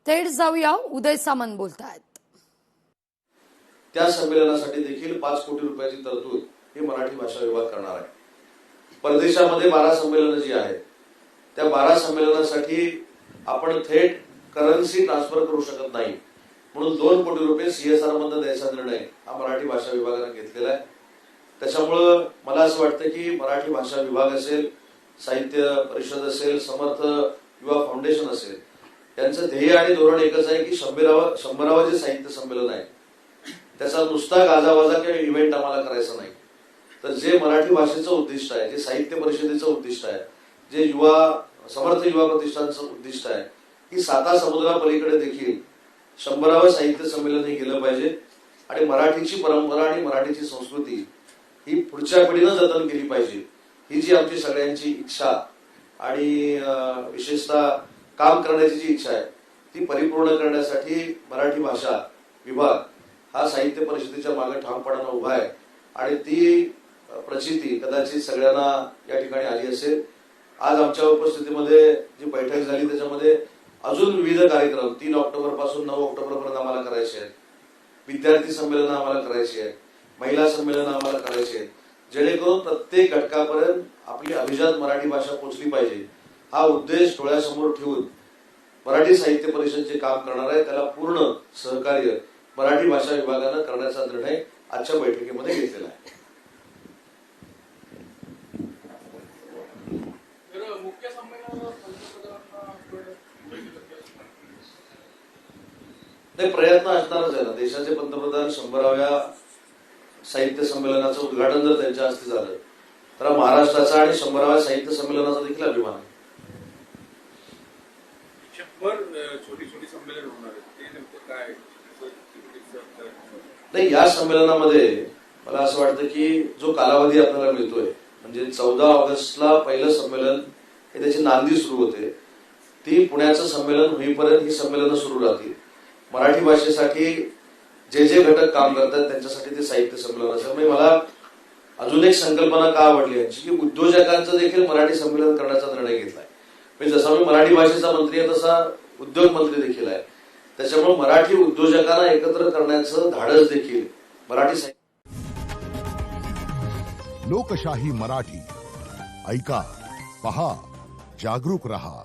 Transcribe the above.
थेट जाऊया, उदय सामंत बोलतायत। त्या संमेलनासाठी देखील 5 कोटी रुपयाची तरतूद ही मराठी भाषा विभाग करणार आहे। परदेशामध्ये 12 संमेलनं जी आहेत त्या 12 संमेलनासाठी आपण थेट करन्सी ट्रान्सफर करू शकत नाही, म्हणून 2 कोटी रुपये CSR मधून द्यायचा निर्णय हा मराठी भाषा विभागाने घेतलेला आहे। त्याच्यामुळं मला असं वाटतं की मराठी भाषा विभाग असेल, साहित्य परिषद असेल, समर्थ युवा फाउंडेशन असेल, यांचं ध्येय आणि धोरण एकच आहे की 100वां जे साहित्य संमेलन आहे त्याचा नुसता गाजावाजा किंवा इव्हेंट आम्हाला करायचा नाही, तर जे मराठी भाषेचं उद्दिष्ट आहे, जे साहित्य परिषदेचं उद्दिष्ट आहे, जे समर्थ युवा प्रतिष्ठानचं उद्दिष्ट आहे की 7 समुद्रापलीकडे देखील 100वां साहित्य संमेलन हे गेलं पाहिजे आणि मराठीची परंपरा आणि मराठीची संस्कृती ही पुढच्या पिढीनं जतन केली पाहिजे, ही जी आमची सगळ्यांची इच्छा आणि विशेषतः काम करण्याची जी इच्छा आहे ती परिपूर्ण करण्यासाठी मराठी भाषा विभाग हा साहित्य परिषदेच्या मागे ठामपणानं उभा आहे आणि ती प्रचिती कदाचित सगळ्यांना या ठिकाणी आली असेल। आज आमच्या उपस्थितीमध्ये जी बैठक झाली त्याच्यामध्ये अजून विविध कार्यक्रम 3 ऑक्टोबर पासून 9 ऑक्टोबर पर्यंत आम्हाला करायचे आहेत। विद्यार्थी संमेलन आम्हाला करायची आहे, महिला संमेलन आम्हाला करायचे आहेत, जेणेकरून प्रत्येक घटकापर्यंत आपली अभिजात मराठी भाषा पोहोचली पाहिजे हा उद्देश डोळ्यासमोर ठेवून मराठी साहित्य परिषद जे काम करणार आहे त्याला पूर्ण सहकार्य मराठी भाषा विभागानं करण्याचा निर्णय आजच्या बैठकीमध्ये घेतलेला आहे। नाही, प्रयत्न असणारच आहे ना। देशाचे पंतप्रधान 100व्या साहित्य संमेलनाचं उद्घाटन जर त्यांच्या हस्ते झालं तर महाराष्ट्राचा आणि 100व्या साहित्य संमेलनाचा देखील अभिमान आहे। 100 छोटी संमेलन होणार आहे, ते नेमकं काय? नाही, या संमेलनामध्ये मला असं वाटतं की जो कालावधी आपल्याला मिळतोय म्हणजे 14 ऑगस्टला पहिलं संमेलन हे त्याची नांदी सुरू होते, ती पुण्याचं संमेलन होईपर्यंत ही संमेलनं सुरू राहतील। मराठी भाषेसाठी जे जे घटक काम करतात त्यांच्यासाठी ते साहित्य संमेलन असेल। म्हणजे मला अजून एक संकल्पना का आवडली यांची की उद्योजकांचं देखील मराठी संमेलन करण्याचा निर्णय घेतलाय। म्हणजे जसा मी मराठी भाषेचा मंत्री आहे तसा उद्योग मंत्री देखील आहे, त्याच्यामुळे मराठी उद्योजकांना एकत्र करण्याचं धाडस देखील मराठी साहित्य। लोकशाही मराठी ऐका, पहा, जागरूक रहा।